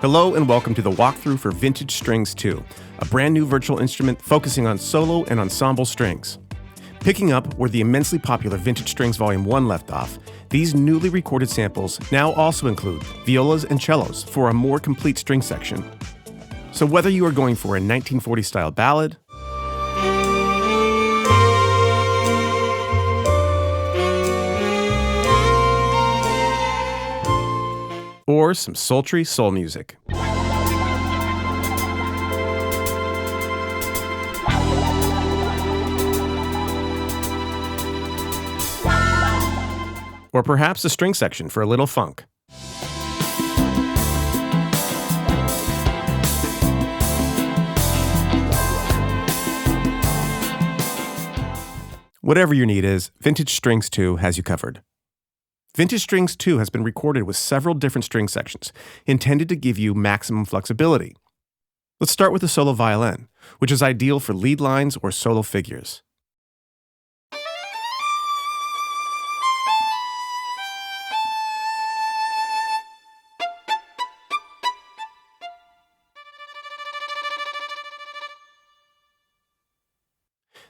Hello and welcome to the walkthrough for Vintage Strings 2, a brand new virtual instrument focusing on solo and ensemble strings. Picking up where the immensely popular Vintage Strings Volume 1 left off, these newly recorded samples now also include violas and cellos for a more complete string section. So whether you are going for a 1940s style ballad, or some sultry soul music, or perhaps a string section for a little funk. Whatever your need is, Vintage Strings 2 has you covered. Vintage Strings 2 has been recorded with several different string sections, intended to give you maximum flexibility. Let's start with the solo violin, which is ideal for lead lines or solo figures.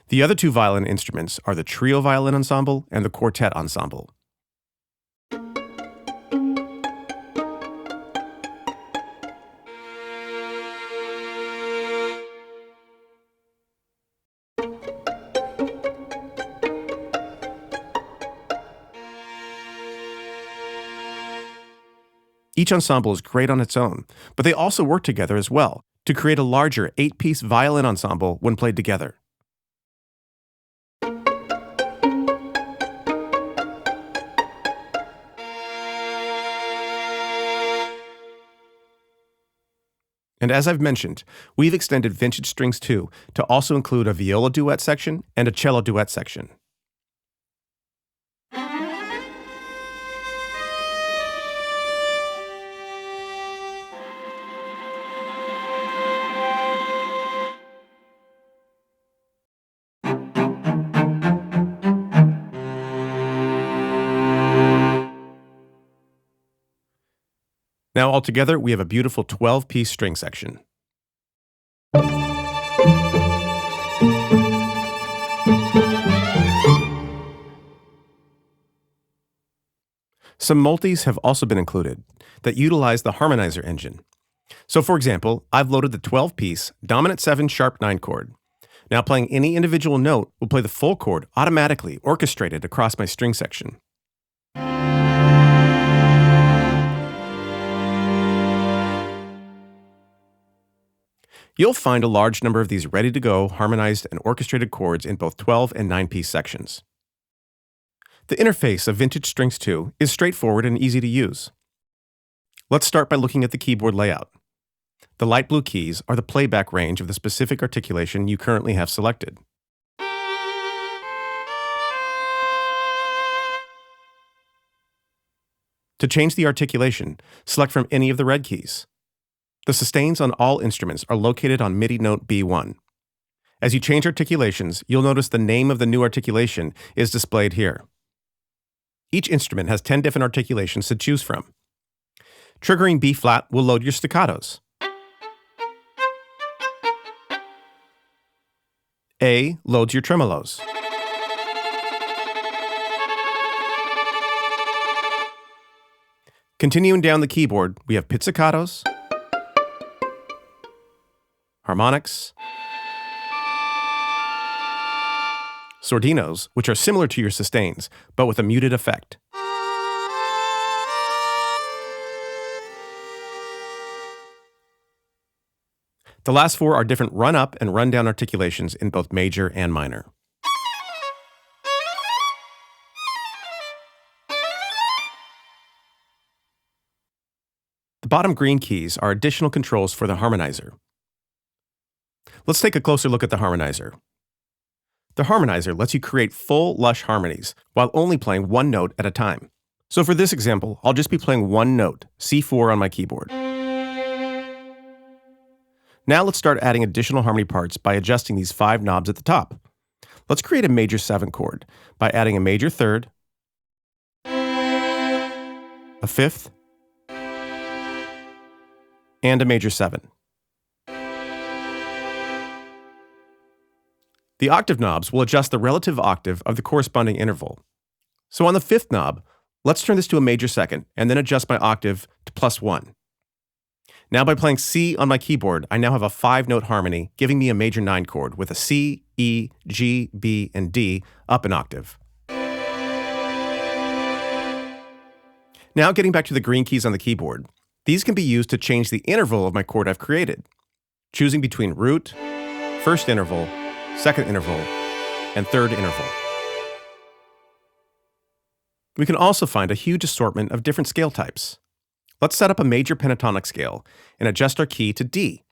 The other two violin instruments are the trio violin ensemble and the quartet ensemble. Each ensemble is great on its own, but they also work together as well to create a larger 8-piece violin ensemble when played together. And as I've mentioned, we've extended Vintage Strings 2 to also include a viola duet section and a cello duet section. Now altogether, we have a beautiful 12-piece string section. Some multis have also been included that utilize the Harmonizer engine. So for example, I've loaded the 12-piece dominant 7 sharp 9 chord. Now playing any individual note will play the full chord automatically orchestrated across my string section. You'll find a large number of these ready-to-go, harmonized, and orchestrated chords in both 12 and 9-piece sections. The interface of Vintage Strings 2 is straightforward and easy to use. Let's start by looking at the keyboard layout. The light blue keys are the playback range of the specific articulation you currently have selected. To change the articulation, select from any of the red keys. The sustains on all instruments are located on MIDI note B1. As you change articulations, you'll notice the name of the new articulation is displayed here. Each instrument has 10 different articulations to choose from. Triggering B flat will load your staccatos. A loads your tremolos. Continuing down the keyboard, we have pizzicatos, harmonics, sordinos, which are similar to your sustains, but with a muted effect. The last four are different run-up and run-down articulations in both major and minor. The bottom green keys are additional controls for the Harmonizer. Let's take a closer look at the Harmonizer. The Harmonizer lets you create full, lush harmonies while only playing one note at a time. So for this example, I'll just be playing one note, C4 on my keyboard. Now let's start adding additional harmony parts by adjusting these 5 knobs at the top. Let's create a major 7 chord by adding a major third, a fifth, and a major 7. The octave knobs will adjust the relative octave of the corresponding interval. So on the 5th knob, let's turn this to a major 2nd and then adjust my octave to +1. Now by playing C on my keyboard, I now have a 5-note harmony, giving me a major 9 chord with a C, E, G, B, and D up an octave. Now getting back to the green keys on the keyboard, these can be used to change the interval of my chord I've created, choosing between root, 1st interval, 2nd interval, and 3rd interval. We can also find a huge assortment of different scale types. Let's set up a major pentatonic scale and adjust our key to D.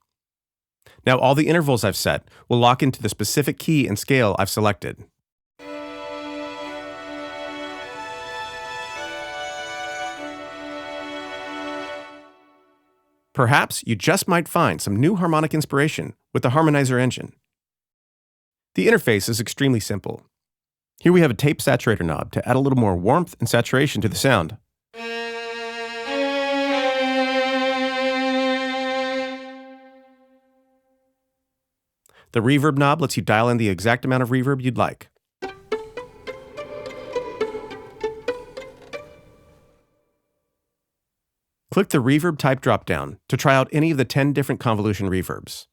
Now all the intervals I've set will lock into the specific key and scale I've selected. Perhaps you just might find some new harmonic inspiration with the Harmonizer engine. The interface is extremely simple. Here we have a tape saturator knob to add a little more warmth and saturation to the sound. The reverb knob lets you dial in the exact amount of reverb you'd like. Click the reverb type dropdown to try out any of the 10 different convolution reverbs.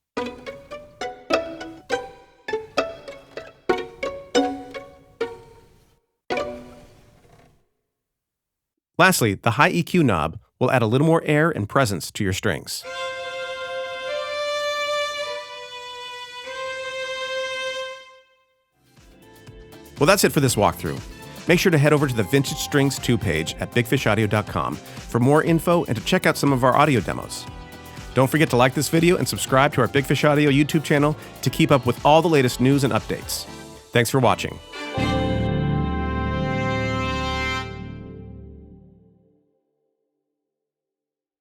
Lastly, the high EQ knob will add a little more air and presence to your strings. Well, that's it for this walkthrough. Make sure to head over to the Vintage Strings 2 page at bigfishaudio.com for more info and to check out some of our audio demos. Don't forget to like this video and subscribe to our Big Fish Audio YouTube channel to keep up with all the latest news and updates. Thanks for watching.